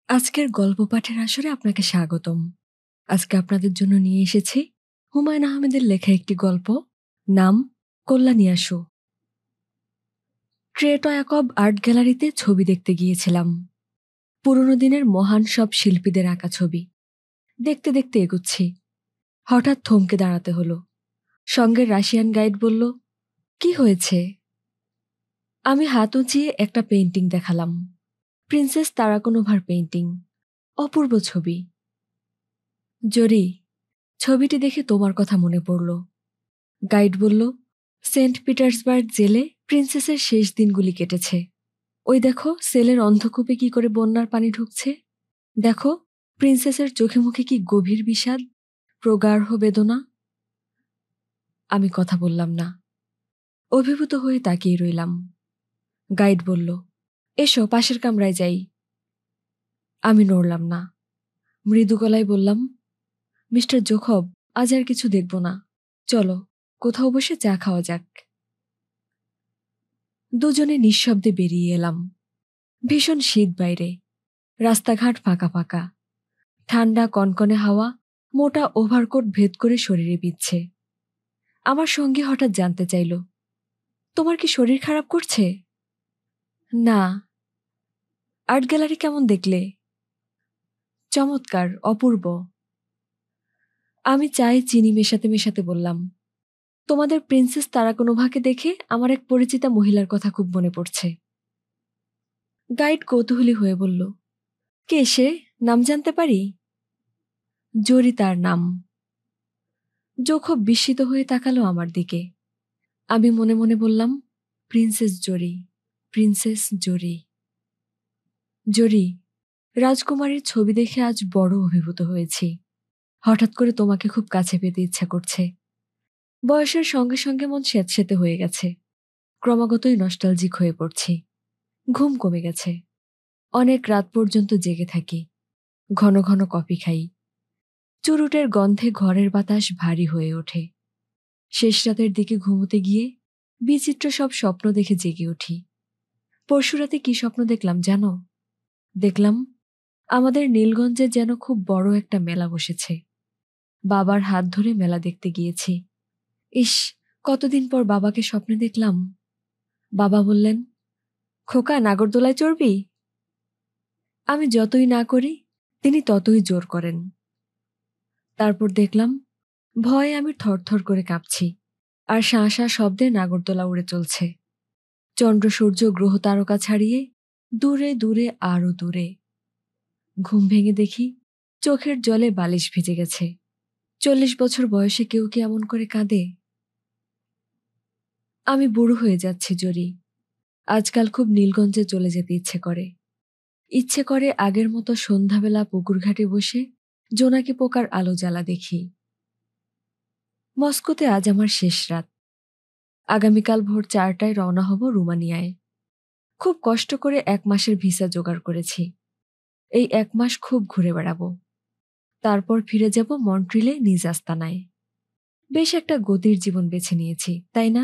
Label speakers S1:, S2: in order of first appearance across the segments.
S1: আজকের গল্প পাঠের আসরে আপনাকে স্বাগতম। আজকে আপনাদের জন্য নিয়ে এসেছি হুমায়ুন আহমেদের লেখা একটি গল্প, নাম কল্যাণীয়াসু। ট্রেটয়াকব আর্ট গ্যালারিতে ছবি দেখতে গিয়েছিলাম। পুরনো দিনের মহান সব শিল্পীদের আঁকা ছবি দেখতে দেখতে এগুচ্ছি। হঠাৎ থমকে দাঁড়াতে হলো। সঙ্গের রাশিয়ান গাইড বলল, কি হয়েছে? আমি হাত উঁচিয়ে একটা পেইন্টিং দেখালাম। Princess তারাকোনোভার painting. অপূর্ব ছবি। জরি, ছবিটি দেখে তোমার কথা মনে পড়ল। গাইড বলল, সেন্ট পিটার্সবার্গ জেলে প্রিন্সেসের শেষ দিনগুলি কেটেছে। ওই দেখো, সেলের অন্ধকূপে কি করে বন্যার পানি ঢুকছে। দেখো, প্রিন্সেসের চোখে মুখে কি গভীর বিষাদ, প্রগাঢ় বেদনা। আমি কথা বললাম না, অভিভূত হয়ে তাকিয়ে রইলাম। গাইড বলল, এসো পাশের কামরায় যাই। আমি নড়লাম না। মৃদু গলায় বললাম, মিস্টার জোখব, আজ আর কিছু দেখব না, চলো কোথাও বসে চা খাওয়া যাক। দুজনে নিঃশব্দে বেরিয়ে এলাম। ভীষণ শীত বাইরে, রাস্তাঘাট ফাঁকা ফাঁকা। ঠান্ডা কনকনে হাওয়া মোটা ওভারকোট ভেদ করে শরীরে বিচ্ছে। আমার সঙ্গী হঠাৎ জানতে চাইল, তোমার কি শরীর খারাপ করছে? না। আর্ট গ্যালারি কেমন দেখলে? চমৎকার, অপূর্ব। আমি চাই চিনি মেশাতে মেশাতে বললাম, তোমাদের প্রিন্সেস তারাকোনোভাকে দেখে আমার এক পরিচিতা মহিলার কথা খুব মনে পড়ছে। গাইড কৌতূহলী হয়ে বলল, কে সে, নাম জানতে পারি? জরি তার নাম। জোখব বিস্মিত হয়ে তাকালো আমার দিকে। আমি মনে মনে বললাম, প্রিন্সেস জরি, প্রিন্সেস জরি। জরি, রাজকুমারীর ছবি দেখে আজ বড় অভিভূত হয়েছি। হঠাৎ করে তোমাকে খুব কাছে পেতে ইচ্ছা করছে। বয়সের সঙ্গে সঙ্গে মন স্যাঁতসেঁতে হয়ে গেছে। ক্রমাগতই নস্টালজিক হয়ে পড়ছি। ঘুম কমে গেছে। অনেক রাত পর্যন্ত জেগে থাকি। ঘন ঘন কফি খাই। চুরুটের গন্ধে ঘরের বাতাস ভারী হয়ে ওঠে। শেষ রাতের দিকে ঘুমোতে গিয়ে বিচিত্র সব স্বপ্ন দেখে জেগে উঠি। পরশুরাতে কি স্বপ্ন দেখলাম জানো? দেখলাম আমাদের নীলগঞ্জে যেন খুব বড় একটা মেলা বসেছে। বাবার হাত ধরে মেলা দেখতে গিয়েছি। ইস, কতদিন পর বাবাকে স্বপ্নে দেখলাম। বাবা বললেন, খোকা, নাগরদোলায় চড়বি? আমি যতই না করি তিনি ততই জোর করেন। তারপর দেখলাম ভয়ে আমি থরথর করে কাঁপছি, আর শাঁ শাঁ শব্দে নাগরদোলা উড়ে চলছে। চন্দ্র সূর্য গ্রহ তারকা ছাড়িয়ে দূরে দূরে আরো দূরে। ঘুম ভেঙে দেখি চোখের জলে বালিশ ভিজে গেছে। 40 বছর বয়সে কেউ কি এমন করে কাঁদে? আমি বুড়ো হয়ে যাচ্ছি জরি। আজকাল খুব নীলগঞ্জে চলে যেতে ইচ্ছে করে আগের মতো সন্ধ্যাবেলা পুকুরঘাটে বসে জোনাকি পোকার আলো জ্বালা দেখি। মস্কোতে আজ আমার শেষ রাত। আগামীকাল ভোর 4টায় রওনা হব রুমানিয়ায়। খুব কষ্ট করে 1 মাসের ভিসা জোগাড় করেছি। এই 1 মাস খুব ঘুরে বেড়াবো। তারপর ফিরে যাব মন্ট্রিলে নিজ আস্তানায়। বেশ একটা গতির জীবন বেছে নিয়েছি, তাই না?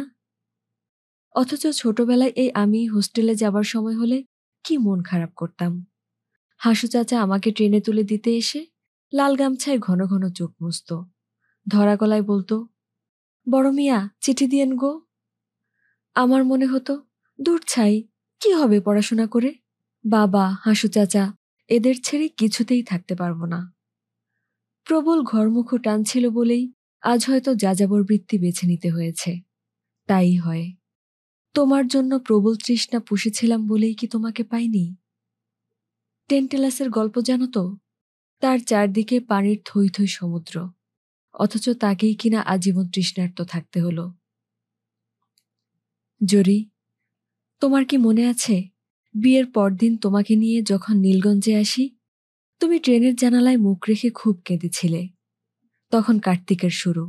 S1: অথচ ছোটবেলায় এই আমি হোস্টেলে যাবার সময় হলে কি মন খারাপ করতাম। হাসু চাচা আমাকে ট্রেনে তুলে দিতে এসে লাল গামছায় ঘন ঘন চোখ মুছত। ধরা গলায় বলতো, বড় মিয়া, চিঠি দিয়েন গো। আমার মনে হতো, দূর ছাই, কি হবে পড়াশোনা করে। বাবা, হাসু চাচা, এদের ছেড়ে কিছুতেই থাকতে পারবো না। প্রবল ঘরমুখ টান ছিল বলেই আজ হয়তো যাযাবর বৃত্তি বেছে নিতে হয়েছে। তাই হয়। তোমার জন্য প্রবল তৃষ্ণা পুষেছিলাম বলেই কি তোমাকে পাইনি? টেন্টেলাসের গল্প জানো তো? তার চারদিকে পানির থই থই সমুদ্র, অথচ তাকেই কিনা আজীবন তৃষ্ণার্ত থাকতে হলো। জরি, তোমার কি মনে আছে বিয়ের পরদিন তোমাকে নিয়ে যখন নীলগঞ্জে আসি, তুমি ট্রেনের জানালায় মুখ রেখে খুব কেঁদেছিলে। তখন কার্তিকের শুরু।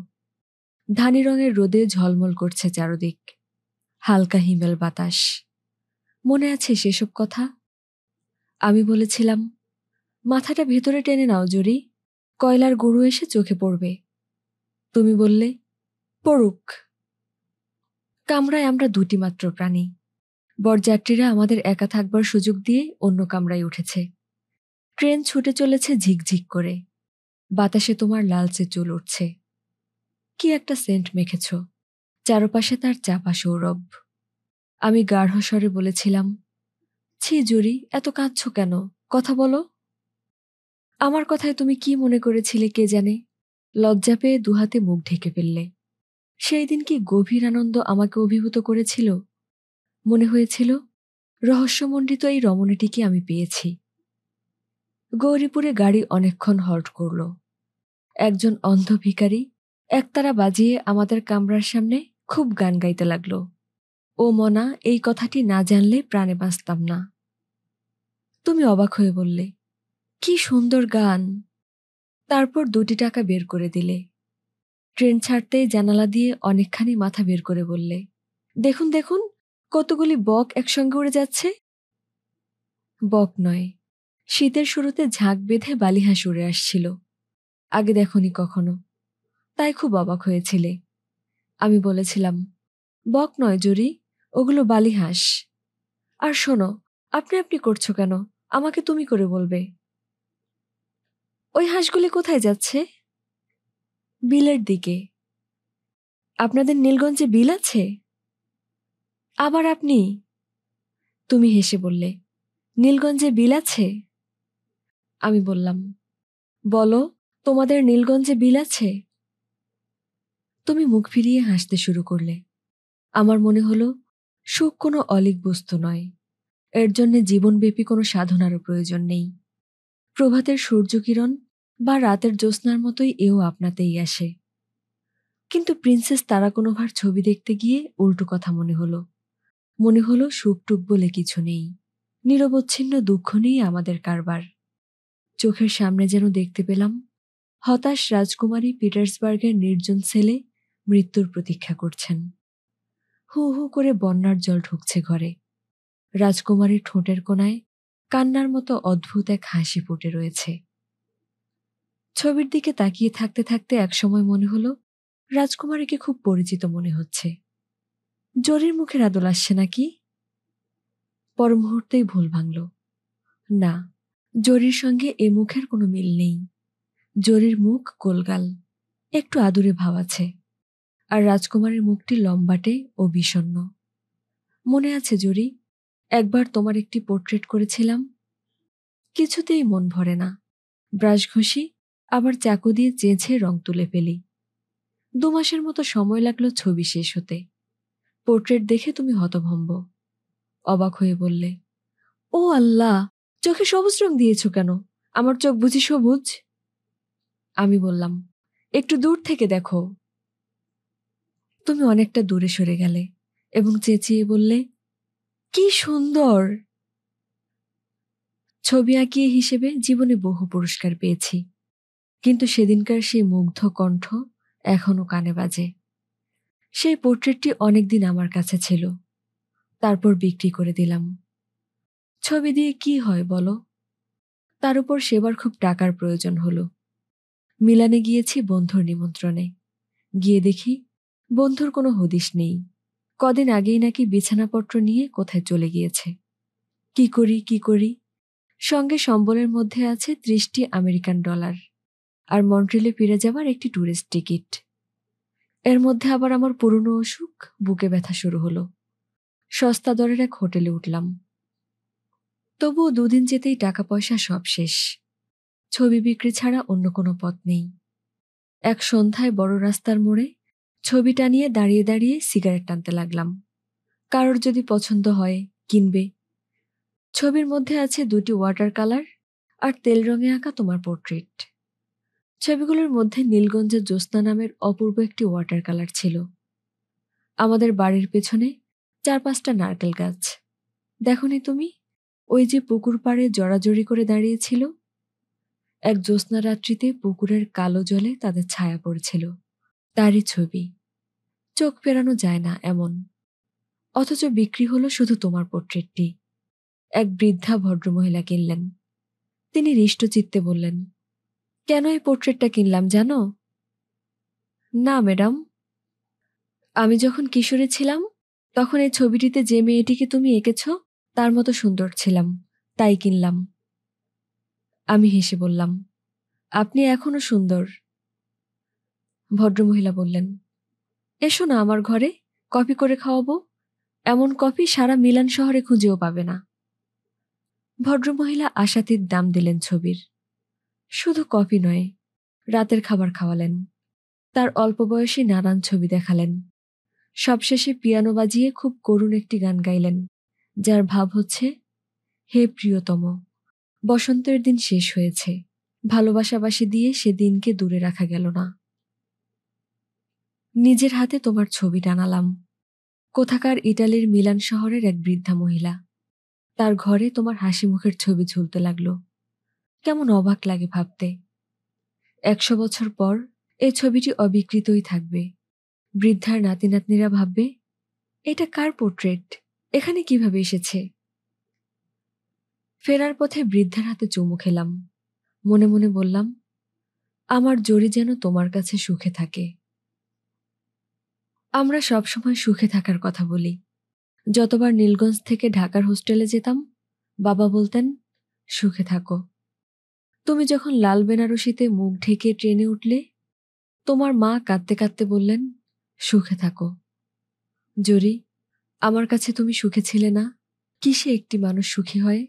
S1: ধানি রঙের রোদে ঝলমল করছে চারদিক। হালকা হিমেল বাতাস। মনে আছে সেসব কথা? আমি বলেছিলাম, মাথাটা ভেতরে টেনে নাও জরি, কয়লার গরু এসে চোখে পড়বে। তুমি বললে, পড়ুক। কামরায় আমরা দুটি মাত্র প্রাণী। বরযাত্রীরা আমাদের একা থাকবার সুযোগ দিয়ে অন্য কামরায় উঠেছে। ট্রেন ছুটে চলেছে ঝিকঝিক করে, বাতাসে তোমার লালচে চুল উঠছে। কি একটা সেন্ট মেখেছ, চারপাশে তার চাপা সৌরভ। আমি গাঢ় স্বরে বলেছিলাম, ছি জুরি, এত কাঁদছ কেন, কথা বলো। আমার কথায় তুমি কি মনে করেছিলে কে জানে, লজ্জা পেয়ে দুহাতে মুখ ঢেকে ফেললে। সেই দিন কি গভীর আনন্দ আমাকে অভিভূত করেছিল। মনে হয়েছিল রহস্যমণ্ডিত এই রমণীটিকে আমি পেয়েছি। গৌরীপুরে গাড়ি অনেকক্ষণ হল্ট করল। একজন অন্ধ ভিখারি একতারা বাজিয়ে আমাদের কামরার সামনে খুব গান গাইতে লাগল। ও মনা, এই কথাটি না জানলে প্রাণে বাঁচতাম না। তুমি অবাক হয়ে বললে, কি সুন্দর গান। তারপর 2টি টাকা বের করে দিলে। ট্রেন ছাড়তেই জানালা দিয়ে অনেকখানি মাথা বের করে বললে, দেখুন দেখুন, কতগুলি বক একসঙ্গে উড়ে যাচ্ছে। বক নয়, শীতের শুরুতে ঝাঁক বেঁধে বালিহাঁস উড়ে আসছিল। আগে দেখনি কখনো, তাই খুব অবাক হয়েছিলে। আমি বলেছিলাম, বক নয় জুরি, ওগুলো বালিহাঁস। আর শোনো, আপনি আপনি করছো কেন, আমাকে তুমি করে বলবে। ওই হাঁসগুলি কোথায় যাচ্ছে? বিলের দিকে। আপনাদের নীলগঞ্জে বিল আছে? আবার আপনি? তুমি হেসে বললে, নীলগঞ্জে বিল আছে? আমি বললাম, বলো, তোমাদের নীলগঞ্জে বিল আছে? তুমি মুখ ফিরিয়ে হাসতে শুরু করলে। আমার মনে হলো সুখ কোনো অলীক বস্তু নয়, এর জন্যে জীবনব্যাপী কোনো সাধনারও প্রয়োজন নেই। প্রভাতের সূর্যকিরণ বা রাতের জ্যোৎস্নার মতোই এও আপনাতেই আসে। কিন্তু প্রিন্সেস তারাকোনোভার ছবি দেখতে গিয়ে উল্টো কথা মনে হলো। মনে হলো সুখটুক বলে কিছু নেই, নিরবচ্ছিন্ন দুঃখ নিয়ে আমাদের কারবার। চোখের সামনে যেন দেখতে পেলাম হতাশ রাজকুমারী পিটার্সবার্গের নির্জন সেলে মৃত্যুর প্রতীক্ষা করছেন। হু হু করে বন্যার জল ঢুকছে ঘরে। রাজকুমারীর ঠোঁটের কোণায় কান্নার মতো অদ্ভুত এক হাসি ফুটে রয়েছে। ছবির দিকে তাকিয়ে থাকতে থাকতে একসময় মনে হলো রাজকুমারীকে খুব পরিচিত মনে হচ্ছে। জরির মুখের আদল আসছে নাকি? পর মুহূর্তেই ভুল ভাঙল। না, জরির সঙ্গে এ মুখের কোনো মিল নেই। জরির মুখ গোলগাল, একটু আদুরে ভাব আছে, আর রাজকুমারীর মুখটি লম্বাটে ও বিষণ্ণ। মনে আছে জরি, একবার তোমার একটি পোর্ট্রেট করেছিলাম? কিছুতেই মন ভরে না। ব্রাশ ঘষি, আবার চাকু দিয়ে চেঁচে রং তুলে ফেলি। 2 মাসের মতো সময় লাগলো ছবি শেষ হতে। পোর্ট্রেট দেখে তুমি হতভম্ব। অবাক হয়ে বললে, ও আল্লাহ, চোখে সবুজ রং দিয়েছ কেন? আমার চোখ বুঝি সবুজ? আমি বললাম, একটু দূর থেকে দেখো। তুমি অনেকটা দূরে সরে গেলে এবং চেঁচিয়ে বললে, কি সুন্দর। ছবি আঁকিয়ে হিসেবে জীবনে বহু পুরস্কার পেয়েছি, কিন্তু সেদিনকার সেই মুগ্ধ কণ্ঠ এখনো কানে বাজে। সেই পোর্ট্রেটটি অনেকদিন আমার কাছে ছিল, তারপর বিক্রি করে দিলাম। ছবি দিয়ে কি হয় বলো? তার উপর সেবার খুব টাকার প্রয়োজন হলো। মিলানে গিয়েছি বন্ধুর নিমন্ত্রণে। গিয়ে দেখি বন্ধুর কোনো হদিশ নেই। কদিন আগেই নাকি বিছানাপত্র নিয়ে কোথায় চলে গিয়েছে। কি করি কি করি, সঙ্গে সম্বলের মধ্যে আছে 30টি আমেরিকান ডলার আর মন্ট্রিলে ফিরে যাবার একটি ট্যুরিস্ট টিকিট। এর মধ্যে আবার আমার পুরনো অসুখ, বুকে ব্যথা শুরু হলো। সস্তা দরের এক হোটেলে উঠলাম। তবুও 2 দিন যেতেই টাকা পয়সা সব শেষ। ছবি বিক্রি ছাড়া অন্য কোনো পথ নেই। এক সন্ধ্যায় বড় রাস্তার মোড়ে ছবি টানিয়ে দাঁড়িয়ে দাঁড়িয়ে সিগারেট টানতে লাগলাম। কারোর যদি পছন্দ হয় কিনবে। ছবির মধ্যে আছে 2টি ওয়াটার কালার আর তেল রঙে আঁকা তোমার পোর্ট্রেট। ছবিগুলোর মধ্যে নীলগঞ্জের জ্যোৎস্না নামের অপূর্ব একটি ওয়াটার কালার ছিল। আমাদের বাড়ির পেছনে 4-5টা নারকেল গাছ। দেখনি তুমি, ওই যে পুকুর পাড়ে জড়াজড়ি করে দাঁড়িয়েছিল? এক জ্যোৎস্না রাত্রিতে পুকুরের কালো জলে তাদের ছায়া পড়েছিল। তারই ছবি। চোখ ফেরানো যায় না এমন। অথচ বিক্রি হলো শুধু তোমার পোর্ট্রেটটি। এক বৃদ্ধা ভদ্রমহিলা কিনলেন। তিনি হৃষ্টচিত্তে বললেন, কেন এই পোর্ট্রেটটা কিনলাম জানো? না ম্যাডাম, আমি যখন কিশোরী ছিলাম তখন এই ছবিটিতে যে মেয়েটিকে তুমি এঁকেছ তার মতো সুন্দর ছিলাম, তাই কিনলাম। আমি হেসে বললাম, আপনি এখনো সুন্দর। ভদ্রমহিলা বললেন, এসো না আমার ঘরে, কফি করে খাওয়াবো। এমন কফি সারা মিলান শহরে খুঁজেও পাবে না। ভদ্রমহিলা আশাতীত দাম দিলেন ছবির। শুধু কফি নয়, রাতের খাবার খাওয়ালেন। তার অল্প বয়সী নানান ছবি দেখালেন। সবশেষে পিয়ানো বাজিয়ে খুব করুণ একটি গান গাইলেন, যার ভাব হচ্ছে, হে প্রিয়তম, বসন্তের দিন শেষ হয়েছে, ভালোবাসাবাসি দিয়ে সে দিনকে দূরে রাখা গেল না। নিজের হাতে তোমার ছবি টানালাম। কোথাকার ইটালির মিলান শহরের এক বৃদ্ধা মহিলা। তার ঘরে তোমার হাসি মুখের ছবি ঝুলতে লাগলো। কেমন অবাক লাগে ভাবতে। 100 বছর পর এই ছবিটি অবিকৃতই থাকবে। বৃদ্ধার নাতি নাতনিরা ভাববে, এটা কার পোর্ট্রেট, এখানে কিভাবে এসেছে। ফেরার পথে বৃদ্ধার হাতে চুমু খেলাম। মনে মনে বললাম, আমার জরি যেন তোমার কাছে সুখে থাকে। আমরা সবসময় সুখে থাকার কথা বলি। যতবার নীলগঞ্জ থেকে ঢাকার হোস্টেলে যেতাম, বাবা বলতেন, সুখে থাকো। তুমি যখন লাল বেনারসিতে মুখ ঢেকে ট্রেনে উঠলে, তোমার মা কাঁদতে কাঁদতে বললেন, সুখে থাকো। জরি, আমার কাছে তুমি সুখে ছিলে না? কিসে একটি মানুষ সুখী হয়?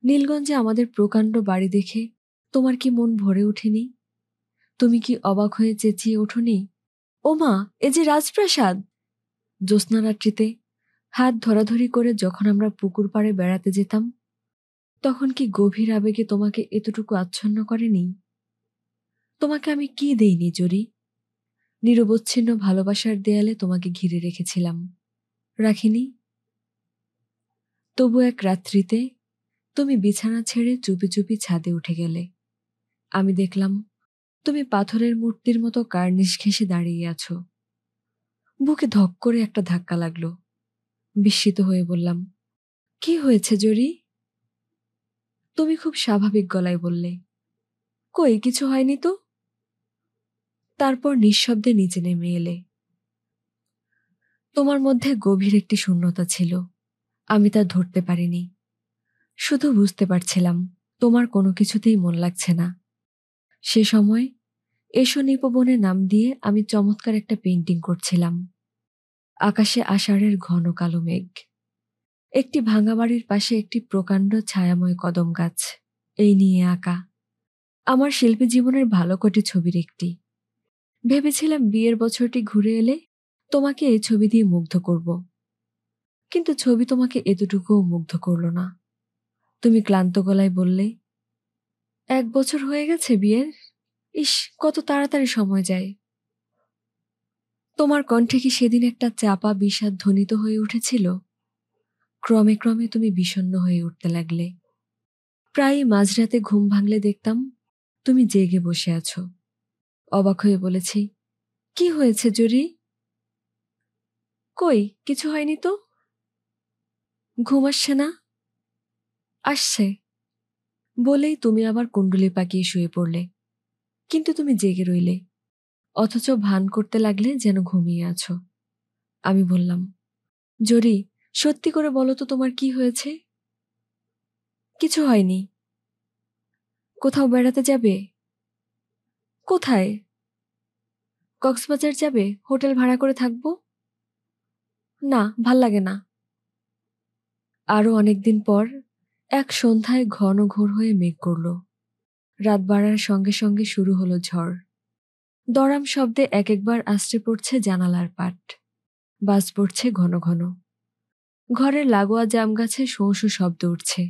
S1: নীলগঞ্জে আমাদের প্রকাণ্ড বাড়ি দেখে তোমার কি মন ভরে ওঠেনি? তুমি কি অবাক হয়ে চেঁচিয়ে ওঠোনি, ও মা, এ যে রাজপ্রাসাদ! জ্যোৎস্নারাত্রিতে হাত ধরাধরি করে যখন আমরা পুকুর পাড়ে বেড়াতে যেতাম, তখন কি গভীর আবেগে তোমাকে এতটুকু আচ্ছন্ন করেনি? তোমাকে আমি কি দেইনি জরি? নিরবচ্ছিন্ন ভালোবাসার দেয়ালে তোমাকে ঘিরে রেখেছিলাম, রাখিনি? তবু এক রাত্রিতে তুমি বিছানা ছেড়ে চুপি চুপি ছাদে উঠে গেলে। আমি দেখলাম তুমি পাথরের মূর্তির মতো কার্নিশ ঘেঁষে দাঁড়িয়ে আছো। বুকে ধক করে একটা ধাক্কা লাগলো। বিস্মিত হয়ে বললাম, কি হয়েছে জরি? তুমি খুব স্বাভাবিক গলায় বললে, কই কিছু হয়নি তো। তারপর নিঃশব্দে নিচে নেমে এলে। তোমার মধ্যে গভীর একটি শূন্যতা ছিল, আমি তা ধরতে পারিনি। শুধু বুঝতে পারছিলাম তোমার কোনো কিছুতেই মন লাগছে না। সে সময় এসো নিপবনে নাম দিয়ে আমি চমৎকার একটা পেইন্টিং করছিলাম। আকাশে আষাঢ়ের ঘন কালো মেঘ, একটি ভাঙা বাড়ির পাশে একটি প্রকাণ্ড ছায়াময় কদম গাছ, এই নিয়ে আঁকা। আমার শিল্পী জীবনের ভালো কটি ছবির একটি। ভেবেছিলাম বিয়ের বছরটি ঘুরে এলে তোমাকে এই ছবি দিয়ে মুগ্ধ করব, কিন্তু ছবি তোমাকে এতটুকুও মুগ্ধ করল না। তুমি ক্লান্ত গলায় বললে, 1 বছর হয়ে গেছে বিয়ের? ইস, কত তাড়াতাড়ি সময় যায়। তোমার কণ্ঠে কি সেদিন একটা চাপা বিষাদ ধ্বনিত হয়ে উঠেছিল? ক্রমে ক্রমে তুমি বিষণ্ণ হয়ে উঠতে লাগলে। প্রায়ই মাঝরাতে ঘুম ভাঙলে দেখতাম তুমি জেগে বসে আছো। অবাক হয়ে বলেছি, কি হয়েছে জরি? কই কিছু হয়নি তো। ঘুম আসছে না? আসছে বলেই তুমি আবার কুণ্ডলি পাকিয়ে শুয়ে পড়লে, কিন্তু তুমি জেগে রইলে, অথচ ভান করতে লাগলে যেন ঘুমিয়ে আছো। আমি বললাম, জরি, সত্যি করে বলো তো তোমার কি হয়েছে? কিছু হয়নি। কোথাও বেড়াতে যাবে? কোথায়? কক্সবাজার যাবে? হোটেল ভাড়া করে থাকবো? না, ভাল লাগে না। আরো অনেকদিন পর এক সন্ধ্যায় ঘন ঘোর হয়ে মেঘ করল। রাত বাড়ার সঙ্গে সঙ্গে শুরু হলো ঝড়। দড়াম শব্দে এক একবার আছড়ে পড়ছে জানালার পাট, বাজ পড়ছে ঘন ঘন। ঘরের লাগোয়া জাম গাছে শোঁ শোঁ শব্দ উঠছে।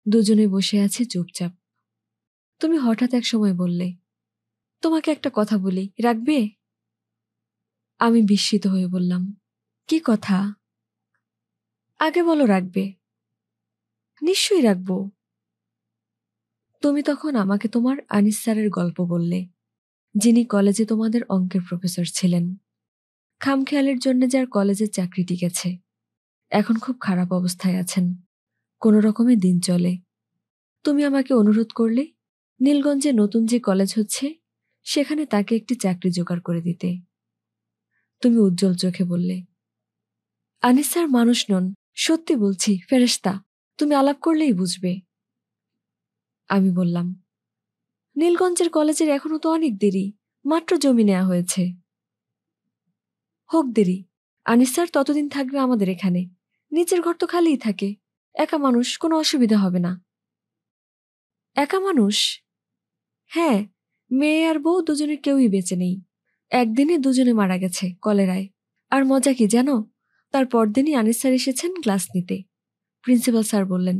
S1: দুজনে বসে আছে চুপচাপ। তুমি হঠাৎ এক সময় বললে, তোমাকে একটা কথা বলি, রাখবে? আমি বিস্মিত হয়ে বললাম, কি কথা? আগে বলো রাখবে। নিশ্চয়ই রাখবো। তুমি তখন আমাকে তোমার আনিস স্যারের গল্প বললে, যিনি কলেজে তোমাদের অঙ্কের প্রফেসর ছিলেন। খামখেয়ালের জন্য যার কলেজের চাকরি টিকেছে, এখন খুব খারাপ অবস্থায় আছেন, কোনো রকমে দিন চলে। তুমি আমাকে অনুরোধ করলে নীলগঞ্জে নতুন যে কলেজ হচ্ছে সেখানে তাকে একটি চাকরি জোগাড় করে দিতে। তুমি উজ্জ্বল চোখে বললে, আনিস স্যার মানুষ নন, সত্যি বলছি, ফেরেশতা। তুমি আলাপ করলেই বুঝবে। আমি বললাম, নীলগঞ্জের কলেজের এখনো তো অনেক দেরি, মাত্র জমি নেওয়া হয়েছে। হোক দেরি, আনিস স্যার ততদিন থাকবে আমাদের এখানে, নিচের ঘর তো খালিই থাকে, একা মানুষ, কোনো অসুবিধা হবে না। একা মানুষ? হ্যাঁ, মেয়ে আর বউ দুজনের কেউই বেঁচে নেই, একদিনে দুজনে মারা গেছে কলেরায়। আর মজা কি জানো, তার পরদিনই আনিস স্যার এসেছেন ক্লাস নিতে। প্রিন্সিপাল স্যার বললেন,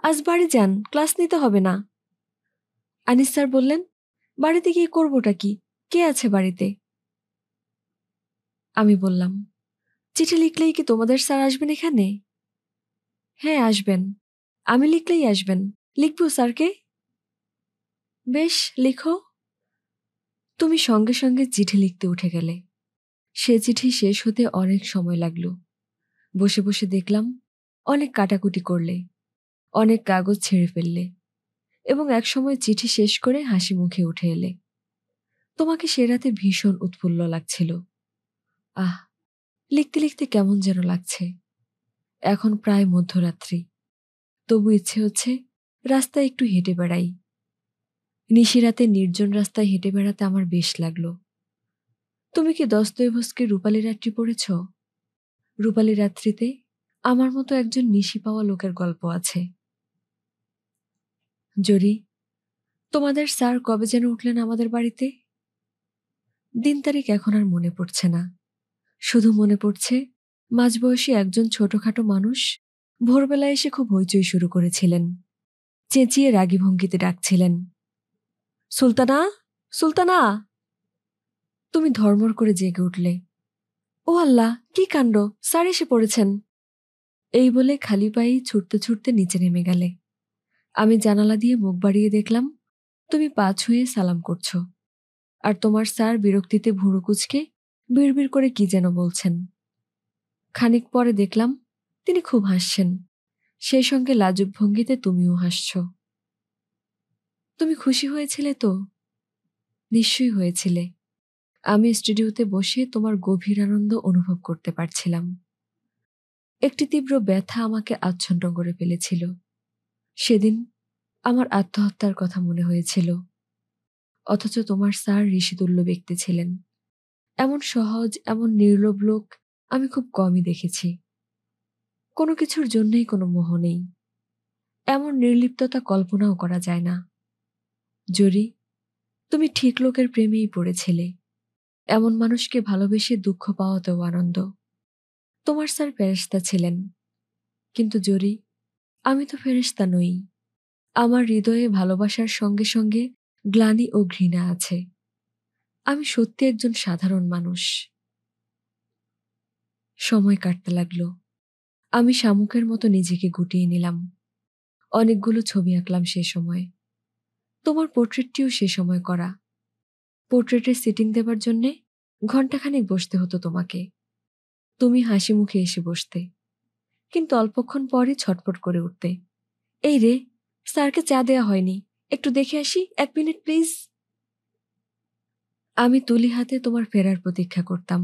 S1: আজ বাড়ি যান, ক্লাস নিতে হবে না। আনিস স্যার বললেন, বাড়িতে গিয়ে করবোটা কি, কে আছে বাড়িতে? আমি বললাম, চিঠি লিখলেই কি তোমাদের স্যার আসবেন এখানে? হ্যাঁ আসবেন, আমি লিখলেই আসবেন। লিখবো স্যারকে? বেশ, লিখো। তুমি সঙ্গে সঙ্গে চিঠি লিখতে উঠে গেলে। সে চিঠি শেষ হতে অনেক সময় লাগলো। বসে বসে দেখলাম অনেক কাটাকুটি করলে, অনেক কাগজ ছেড়ে ফেললে, এবং একসময় চিঠি শেষ করে হাসি মুখে উঠে এলে। তোমাকে সে রাতে ভীষণ উৎফুল্ল লাগছিল। আহ, লিখতে লিখতে কেমন যেন লাগছে। এখন প্রায় মধ্যরাত্রি, তবু ইচ্ছে হচ্ছে রাস্তায় একটু হেঁটে বেড়াই। নিশিরাতে নির্জন রাস্তায় হেঁটে বেড়াতে আমার বেশ লাগলো। তুমি কি দস্তয়েভস্কির রূপালী রাত্রি পড়েছ? রূপালী রাত্রিতে আমার মতো একজন নিশি পাওয়া লোকের গল্প আছে। জরি, তোমাদের স্যার কবে যেন উঠলেন আমাদের বাড়িতে? দিন তারিখ এখন আর মনে পড়ছে না, শুধু মনে পড়ছে মাঝবয়সী একজন ছোটখাটো মানুষ ভোরবেলায় এসে খুব হইচই শুরু করেছিলেন, চেঁচিয়ে রাগী ভঙ্গিতে ডাকছিলেন, সুলতানা, সুলতানা! তুমি ধর্মর করে জেগে উঠলে। ও আল্লাহ, কি কাণ্ড, স্যার এসে পড়েছেন! এই বলে খালি পায়েই ছুটতে ছুটতে নিচে নেমে গেলে। আমি জানালা দিয়ে মুখ বাড়িয়ে দেখলাম তুমি পা ছুঁয়ে সালাম করছো, আর তোমার স্যার বিরক্তিতে ভুরু কুঁচকে বিড়বিড় করে কি যেন বলছেন। খানিক পরে দেখলাম তিনি খুব হাসছেন, সেই সঙ্গে লাজুক ভঙ্গিতে তুমিও হাসছ। তুমি খুশি হয়েছিলে তো? নিশ্চয়ই হয়েছিলে। আমি স্টুডিওতে বসে তোমার গভীর আনন্দ অনুভব করতে পারছিলাম। একটি তীব্র ব্যথা আমাকে আচ্ছন্ন করে ফেলেছিল। সেদিন আমার আত্মহত্যার কথা মনে হয়েছিল, অথচ তোমার স্যার ঋষিতুল্য ব্যক্তি ছিলেন। এমন সহজ, এমন নির্লোভ লোক আমি খুব কমই দেখেছি। কোনো কিছুর জন্যই কোনো মোহ নেই, এমন নির্লিপ্ততা কল্পনাও করা যায় না। জরি, তুমি ঠিক লোকের প্রেমেই পড়েছিলে। এমন মানুষকে ভালোবেসে দুঃখ পাওয়াতেও আনন্দ। তোমার স্যার ফেরেশতা ছিলেন, কিন্তু জরি, আমি তো ফেরেশতা নই। আমার হৃদয়ে ভালোবাসার সঙ্গে সঙ্গে গ্লানি ও ঘৃণা আছে। আমি সত্যি একজন সাধারণ মানুষ। সময় কাটতে লাগলো। আমি শামুকের মতো নিজেকে গুটিয়ে নিলাম। অনেকগুলো ছবি আঁকলাম সে সময়। তোমার পোর্ট্রেটটিও সে সময় করা। পোর্ট্রেটের সিটিং দেবার জন্যে ঘণ্টাখানেক বসতে হতো তোমাকে। তুমি হাসি মুখে এসে বসতে, কিন্তু অল্পক্ষণ পরই ছটফট করে উঠতে। এই রে, স্যারকে চা দেয়া হয়নি, একটু দেখে আসি, 1 মিনিট প্লিজ। আমি তুলি হাতে তোমার ফেরার প্রতীক্ষা করতাম।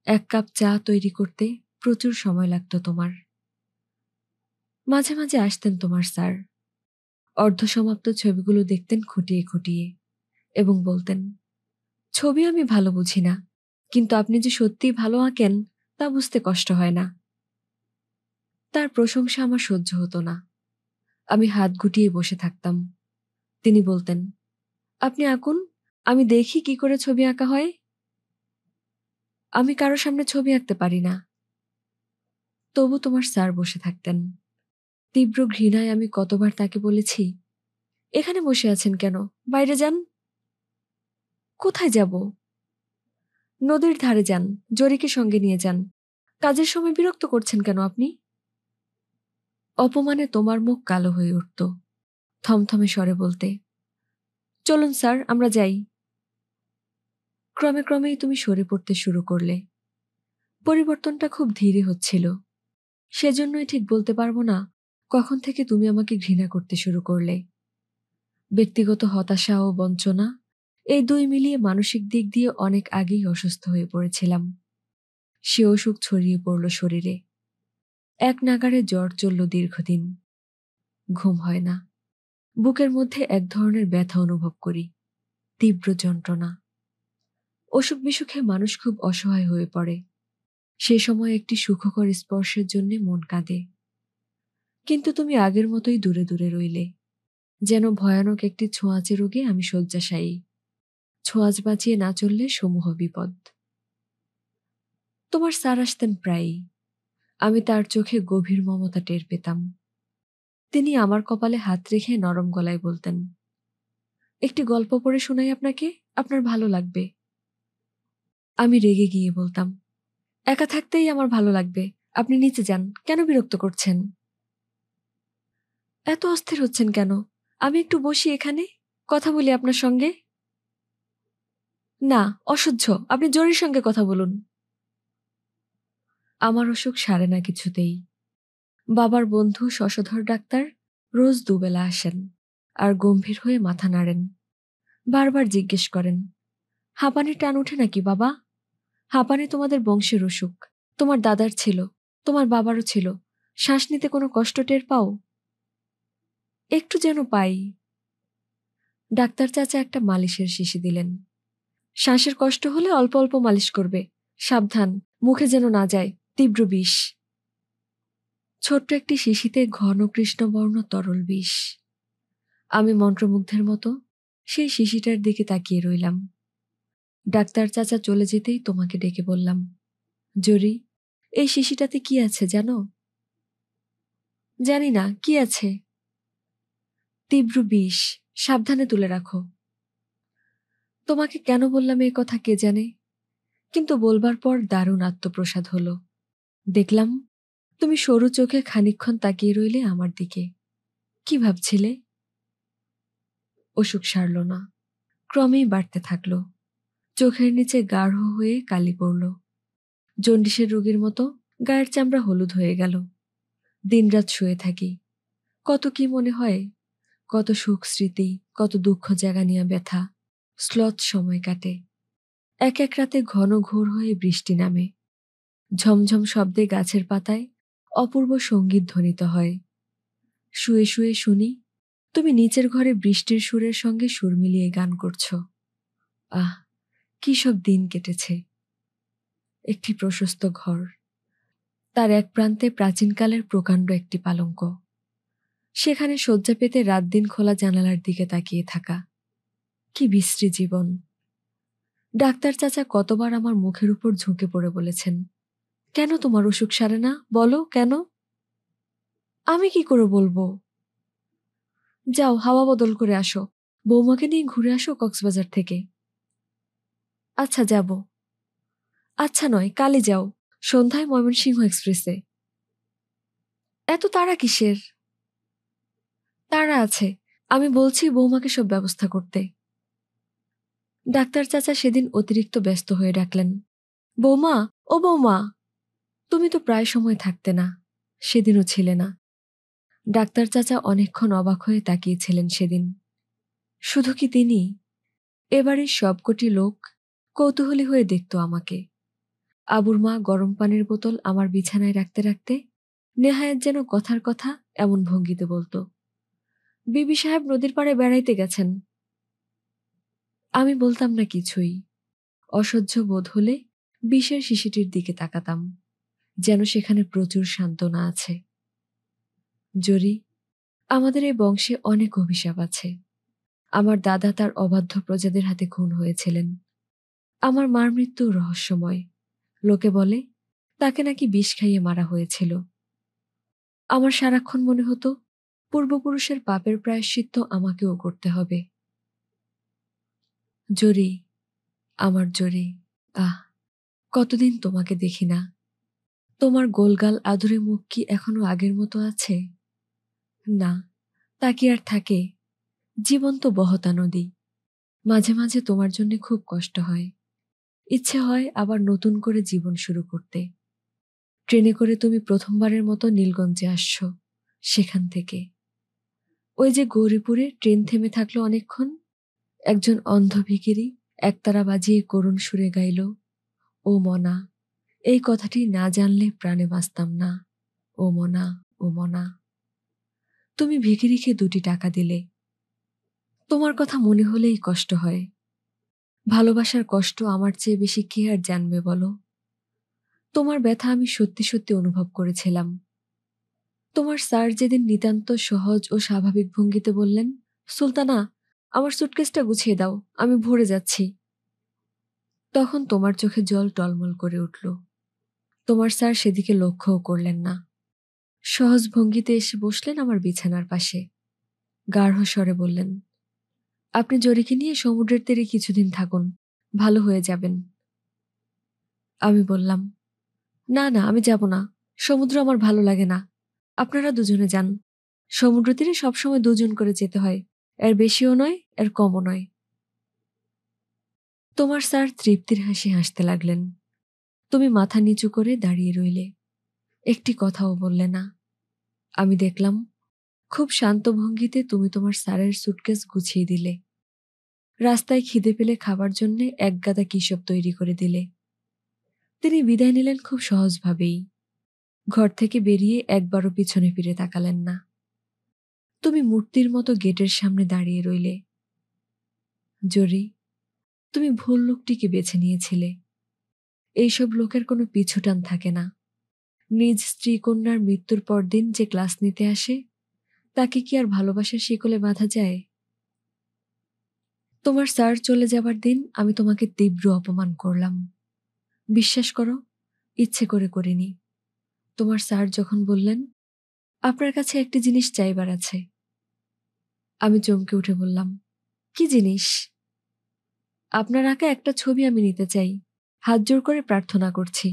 S1: 1 কাপ চা তৈরি করতে প্রচুর সময় লাগত তোমার। মাঝে মাঝে আসতেন তোমার স্যার। অর্ধসমাপ্ত ছবিগুলো দেখতেন খুঁটিয়ে খুঁটিয়ে, এবং বলতেন, ছবি আমি ভালো বুঝি না, কিন্তু আপনি যে সত্যিই ভালো আঁকেন তা বুঝতে কষ্ট হয় না। তার প্রশংসা আমার সহ্য হতো না। আমি হাত গুটিয়ে বসে থাকতাম। তিনি বলতেন, আপনি আঁকুন, আমি দেখি কি করে ছবি আঁকা হয়। আমি কারো সামনে ছবি আঁকতে পারি না। তবু তোমার স্যার বসে থাকতেন। তীব্র ঘৃণায় আমি কতবার তাকে বলেছি, এখানে বসে আছেন কেন, বাইরে যান। কোথায় যাব? নদীর ধারে যান, জরিকে সঙ্গে নিয়ে যান। কাজের সময় বিরক্ত করছেন কেন আপনি? অপমানে তোমার মুখ কালো হয়ে উঠত। থমথমে স্বরে বলতে, চলুন স্যার, আমরা যাই। ক্রমে ক্রমেই তুমি সরে পড়তে শুরু করলে। পরিবর্তনটা খুব ধীরে হচ্ছিল। সেজন্যই ঠিক বলতে পারবো না কখন থেকে তুমি আমাকে ঘৃণা করতে শুরু করলে। ব্যক্তিগত হতাশা ও বঞ্চনা, এই দুই মিলিয়ে মানসিক দিক দিয়ে অনেক আগেই অসুস্থ হয়ে পড়েছিলাম। সে অসুখ ছড়িয়ে পড়ল শরীরে। এক নাগাড়ে জ্বর চলল দীর্ঘদিন। ঘুম হয় না, বুকের মধ্যে এক ধরনের ব্যথা অনুভব করি, তীব্র যন্ত্রণা। অসুখ বিসুখে মানুষ খুব অসহায় হয়ে পড়ে। সে সময় একটি সুখকর স্পর্শের জন্য মন কাঁদে। কিন্তু তুমি আগের মতোই দূরে দূরে রইলে, যেন ভয়ানক একটি ছোঁয়াচে রোগে আমি শয্যাশায়ী। ছোঁয়াচ বাঁচিয়ে না চললে সমূহ বিপদ। তোমার স্যার আসতেন প্রায়ই। আমি তার চোখে গভীর মমতা টের পেতাম। তিনি আমার কপালে হাত রেখে নরম গলায় বলতেন, একটি গল্প পড়ে শোনাই আপনাকে, আপনার ভালো লাগবে। আমি রেগে গিয়ে বলতাম, একা থাকতেই আমার ভালো লাগবে, আপনি নিচে যান, কেন বিরক্ত করছেন? এত অস্থির হচ্ছেন কেন? আমি একটু বসি এখানে, কথা বলি আপনার সঙ্গে। না, অসহ্য, আপনি জরির সঙ্গে কথা বলুন। আমার অসুখ সারে না কিছুতেই। বাবার বন্ধু শশধর ডাক্তার রোজ দুবেলা আসেন, আর গম্ভীর হয়ে মাথা নাড়েন। বারবার জিজ্ঞেস করেন, হাঁপানির টান ওঠে নাকি বাবা? হাঁপানি তোমাদের বংশের অসুখ, তোমার দাদার ছিল, তোমার বাবারও ছিল। শ্বাস নিতে কোনো কষ্ট টের পাও? একটু যেন পাই। ডাক্তার চাচা একটা মালিশের শিশি দিলেন। শ্বাসের কষ্ট হলে অল্প অল্প মালিশ করবে, সাবধান, মুখে যেন না যায়, তীব্র বিষ। ছোট্ট একটি শিশিতে ঘন কৃষ্ণবর্ণ তরল বিষ। আমি মন্ত্রমুগ্ধের মতো সেই শিশিটার দিকে তাকিয়ে রইলাম। ডাক্তার চাচা চলে যেতেই তোমাকে ডেকে বললাম, জরি, এই শিশিটাতে কি আছে জানো? জানি না, কি আছে? তীব্র বিষ, সাবধানে তুলে রাখো। তোমাকে কেন বললাম এই কথা কে জানে, কিন্তু বলবার পর দারুণ আত্মপ্রসাদ হলো। দেখলাম তুমি সরু চোখে খানিকক্ষণ তাকিয়ে রইলে আমার দিকে। কি ভাবছিলে? অসুখ সারল না, ক্রমেই বাড়তে থাকল। চোখের নিচে গাঢ় হয়ে কালি পড়ল। জন্ডিসের রোগীর মতো গায়ের চামড়া হলুদ হয়ে গেল। দিনরাত শুয়ে থাকি। কত কি মনে হয়, কত সুখ স্মৃতি, কত দুঃখ জাগা নিয়ে ব্যথা। স্লথ সময় কাটে। এক এক রাতে ঘন ঘোর হয়ে বৃষ্টি নামে। ঝমঝম শব্দে গাছের পাতায় অপূর্ব সঙ্গীত ধ্বনিত হয়। শুয়ে শুয়ে শুনি তুমি নিচের ঘরে বৃষ্টির সুরের সঙ্গে সুর মিলিয়ে গান করছ। আহ, কি সব দিন কেটেছে। একটি প্রশস্ত ঘর, তার এক প্রান্তে প্রাচীনকালের প্রকাণ্ড একটি পালঙ্ক। সেখানে শয্যা পেতে রাত দিন খোলা জানালার দিকে তাকিয়ে থাকা। কি বিশ্রী জীবন। ডাক্তার চাচা কতবার আমার মুখের উপর ঝুঁকে পড়ে বলেছেন, কেন তোমার অসুখ সারে না, বলো কেন? আমি কি করে বলবো? যাও, হাওয়া বদল করে আসো, বৌমাকে নিয়ে ঘুরে আসো কক্সবাজার থেকে। আচ্ছা যাব। আচ্ছা নয়, কালই যাও, সন্ধ্যায় ময়মনসিংহ এক্সপ্রেসে। এত তাড়া কিসের? তাড়া আছে, আমি বলছি বৌমাকে সব ব্যবস্থা করতে। ডাক্তার চাচা সেদিন অতিরিক্ত ব্যস্ত হয়ে ডাকলেন, বৌমা, ও বৌমা। তুমি তো প্রায় সময় থাকতে না, সেদিনও ছিলে না। ডাক্তার চাচা অনেকক্ষণ অবাক হয়ে তাকিয়েছিলেন সেদিন। শুধু কি তিনি, এবারের সবকটি লোক কৌতূহলী হয়ে দেখত আমাকে। আবুর মা গরম পানির বোতল আমার বিছানায় রাখতে রাখতে নেহায়েত যেন কথার কথা এমন ভঙ্গিতে বলতো, বিবি সাহেব নদীর পাড়ে বেড়াইতে গেছেন। আমি বলতাম না কিছুই। অসহ্য বোধ হলে বিষের শিশিটির দিকে তাকাতাম, যেন সেখানে প্রচুর সান্ত্বনা আছে। জরি, আমাদের এই বংশে অনেক অভিশাপ আছে। আমার দাদা তার অবাধ্য প্রজাদের হাতে খুন হয়েছিলেন। আমার মার মৃত্যু রহস্যময়। লোকে বলে তাকে নাকি বিষ খাইয়ে মারা হয়েছিল। আমার সারাক্ষণ মনে হতো পূর্বপুরুষের পাপের প্রায়শ্চিত্ত আমাকেও করতে হবে। জরি, আমার জরি, আহ, কতদিন তোমাকে দেখি না। তোমার গোলগাল আদুরে মুখ কি এখনো আগের মতো আছে? না, তা কি আর থাকে। জীবন তো বহতা নদী। মাঝে মাঝে তোমার জন্য খুব কষ্ট হয়। ইচ্ছে হয় আবার নতুন করে জীবন শুরু করতে। ট্রেনে করে তুমি প্রথমবারের মতো নীলগঞ্জে আসছো, সেখান থেকে ওই যে গৌরীপুরে ট্রেন থেমে থাকলো অনেকক্ষণ, একজন অন্ধ ভিখিরি একতারা বাজিয়ে করুণ সুরে গাইল, ও মনা। এই কথাটি না জানলে প্রাণে বাঁচতাম না। ও মনা, ও মনা। তুমি ভিখিরিকে 2টি টাকা দিলে। তোমার কথা মনে হলেই কষ্ট হয়। ভালোবাসার কষ্ট আমার চেয়ে বেশি কে আর জানবে বলো? তোমার ব্যথা আমি সত্যি সত্যি অনুভব করেছিলাম। তোমার স্যার যেদিন নিতান্ত সহজ ও স্বাভাবিক ভঙ্গিতে বললেন, সুলতানা, আমার সুটকেসটা গুছিয়ে দাও, আমি ভরে যাচ্ছি, তখন তোমার চোখে জল টলমল করে উঠল। তোমার স্যার সেদিকে লক্ষ্যও করলেন না। সহজ ভঙ্গিতে এসে বসলেন আমার বিছানার পাশে। গাঢ় স্বরে বললেন, আপনি জরিকে নিয়ে সমুদ্রের তীরে কিছুদিন থাকুন, ভালো হয়ে যাবেন। আমি বললাম, না না, আমি যাব না, সমুদ্র আমার ভালো লাগে না, আপনারা দুজনে যান। সমুদ্র তীরে সবসময় দুজন করে যেতে হয়, এর বেশিও নয়, এর কমও নয়। তোমার স্যার তৃপ্তির হাসি হাসতে লাগলেন। তুমি মাথা নিচু করে দাঁড়িয়ে রইলে, একটি কথাও বললে না। আমি দেখলাম খুব শান্ত ভঙ্গিতে তুমি তোমার স্যারের সুটকেস গুছিয়ে দিলে। রাস্তায় খিদে পেলে খাবার জন্য এক গাদা কিসব তৈরি করে দিলে। তিনি বিদায় নিলেন খুব সহজভাবেই। ঘর থেকে বেরিয়ে একবারও পিছনে ফিরে তাকালেন না। তুমি মূর্তির মতো গেটের সামনে দাঁড়িয়ে রইলে। জরি, তুমি ভুল লোকটিকে বেছে নিয়েছিলে। এইসব লোকের কোনো পিছুটান থাকে না। নিজ স্ত্রী কন্যার মৃত্যুর পরদিন যে ক্লাস নিতে আসে, তাকে কি আর ভালোবাসার শিকলে বাঁধা যায়? তোমার স্যার চলে যাবার দিন আমি তোমাকে তীব্র অপমান করলাম। বিশ্বাস করো, ইচ্ছে করে করিনি। তোমার স্যার যখন বললেন, আপনার কাছে একটি জিনিস চাইবার আছে, আমি চমকে উঠে বললাম, কি জিনিস? আপনার আঁকা একটা ছবি আমি নিতে চাই, হাত জোর করে প্রার্থনা করছি।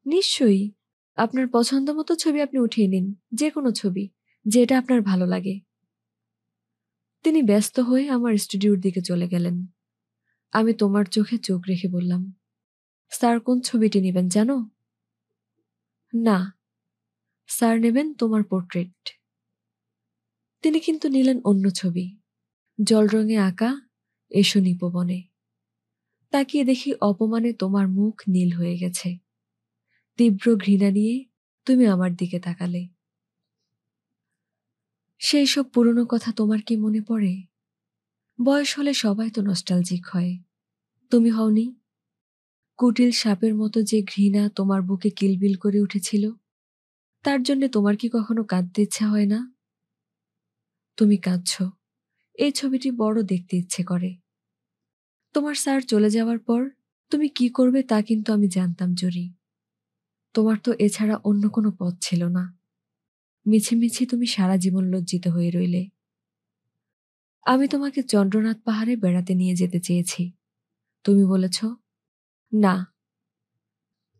S1: নিশ্চয়ই, আপনার পছন্দ মতো ছবি আপনি উঠিয়ে নিন, যে কোনো ছবি, যেটা আপনার ভালো লাগে। তিনি ব্যস্ত হয়ে আমার স্টুডিওর দিকে চলে গেলেন। আমি তোমার চোখে চোখ রেখে বললাম, স্যার কোন ছবিটি নেবেন জানো? না, স্যার নেবেন তোমার পোর্ট্রেট। তিনি কিন্তু নিলেন অন্য ছবি, জল রঙে আঁকা এসো নিপবনে। তাকিয়ে দেখি অপমানে তোমার মুখ নীল হয়ে গেছে। তীব্র ঘৃণা নিয়ে তুমি আমার দিকে তাকালে। সেই সব পুরনো কথা তোমার কি মনে পড়ে? বয়স হলে সবাই তো নস্টালজিক হয়, তুমি হওনি? কুটিল সাপের মতো যে ঘৃণা তোমার বুকে কিলবিল করে উঠেছিল, তার জন্য তোমার কি কখনো কাঁদতে ইচ্ছা হয় না? তুমি কাঁদছ, এই ছবিটি বড় দেখতে ইচ্ছে করে। তোমার স্যার চলে যাওয়ার পর তুমি কি করবে তা কিন্তু আমি জানতাম জরি। তোমার তো এছাড়া অন্য কোনো পথ ছিল না। মিছিমিছি তুমি সারা জীবন লজ্জিত হয়ে রইলে। আমি তোমাকে চন্দ্রনাথ পাহাড়ে বেড়াতে নিয়ে যেতে চেয়েছি, তুমি বলেছ না।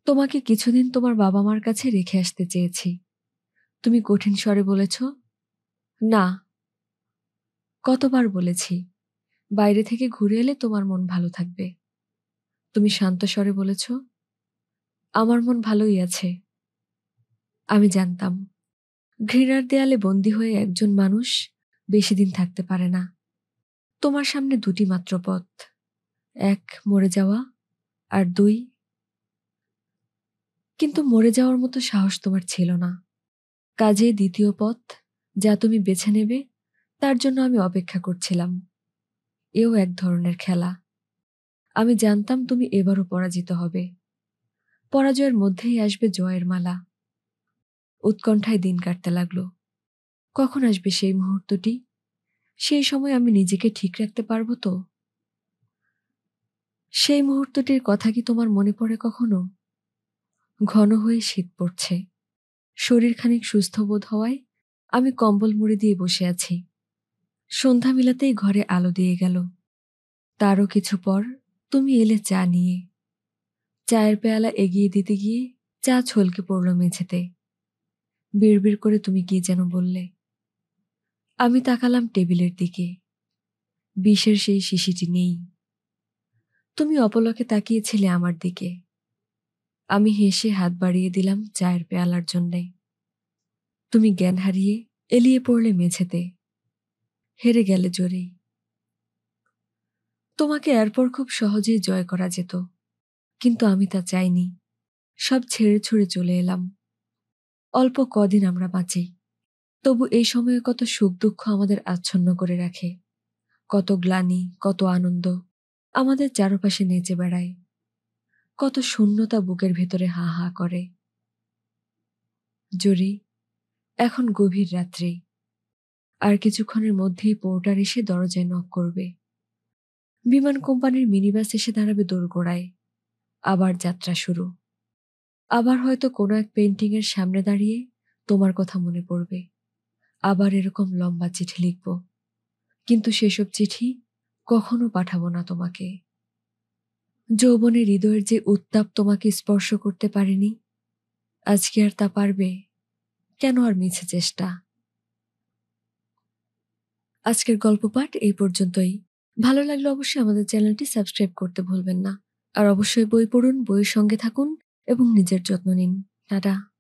S1: তোমাকে কিছুদিন তোমার বাবা মার কাছে রেখে আসতে চেয়েছি, তুমি কঠিন স্বরে বলেছ না। কতবার বলেছি, বাইরে থেকে ঘুরে এলে তোমার মন ভালো থাকবে, তুমি শান্ত স্বরে বলেছ আমার মন ভালোই আছে। আমি জানতাম ঘৃণার দেয়ালে বন্দী হয়ে একজন মানুষ বেশি দিন থাকতে পারে না। তোমার সামনে দুটি মাত্র পথ, এক মরে যাওয়া, আর দুই, কিন্তু মরে যাওয়ার মতো সাহস তোমার ছিল না। কাজে দ্বিতীয় পথ, যা তুমি বেছে নেবে, তার জন্য আমি অপেক্ষা করছিলাম। এও এক ধরনের খেলা। আমি জানতাম তুমি এবারও পরাজিত হবে। পরাজয়ের মধ্যেই আসবে জয়ের মালা। উৎকণ্ঠায় দিন কাটতে লাগলো। কখন আসবে সেই মুহূর্তটি? সেই সময় আমি নিজেকে ঠিক রাখতে পারবো তো? সেই মুহূর্তটির কথা কি তোমার মনে পড়ে কখনো? ঘন হয়ে শীত পড়ছে। শরীর খানিক সুস্থ বোধ হওয়ায় আমি কম্বল মুড়ি দিয়ে বসে আছি। সন্ধ্যা মিলাতেই ঘরে আলো দিয়ে গেল। তারও কিছু পর তুমি এলে চা নিয়ে। চায়ের পেয়ালা এগিয়ে দিতে গিয়ে চা ছলকে পড়ল মেঝেতে। বিড়বিড় করে তুমি কি যেন বললে। আমি তাকালাম টেবিলের দিকে। বিষের সেই শিশিটি নেই। তুমি অপলকে তাকিয়েছিলে আমার দিকে। আমি হেসে হাত বাড়িয়ে দিলাম চায়ের পেয়ালার জন্যে। তুমি জ্ঞান হারিয়ে এলিয়ে পড়লে মেঝেতে। হেরে গেলে জোরেই। তোমাকে এরপর খুব সহজেই জয় করা যেত, কিন্তু আমি তা চাইনি। সব ছেড়ে ছুড়ে চলে এলাম। অল্প কদিন আমরা বাঁচি, তবু এই সময়ে কত সুখ দুঃখ আমাদের আচ্ছন্ন করে রাখে, কত গ্লানি, কত আনন্দ আমাদের চারপাশে নেচে বেড়ায়, কত শূন্যতা বুকের ভেতরে হা হা করে। জুরি, এখন গভীর রাত্রি, আর কিছুক্ষণের মধ্যেই পোর্টার এসে দরজায় নক করবে। বিমান কোম্পানির মিনিবাস এসে দাঁড়াবে দোরগোড়ায়। আবার যাত্রা শুরু। আবার হয়তো কোনো এক পেন্টিং এর সামনে দাঁড়িয়ে তোমার কথা মনে পড়বে। আবার এরকম লম্বা চিঠি লিখব, কিন্তু সেসব চিঠি কখনো পাঠাবো না তোমাকে। যৌবনের হৃদয়ের যে উত্তাপ তোমাকে স্পর্শ করতে পারেনি, আজকে আর তা পারবে? কেন আর মিছে চেষ্টা? আজকের গল্প পাঠ এই পর্যন্তই। ভালো লাগলে অবশ্যই আমাদের চ্যানেলটি সাবস্ক্রাইব করতে ভুলবেন না। আর অবশ্যই বই পড়ুন, বইয়ের সঙ্গে থাকুন এবং নিজের যত্ন নিন। টাটা।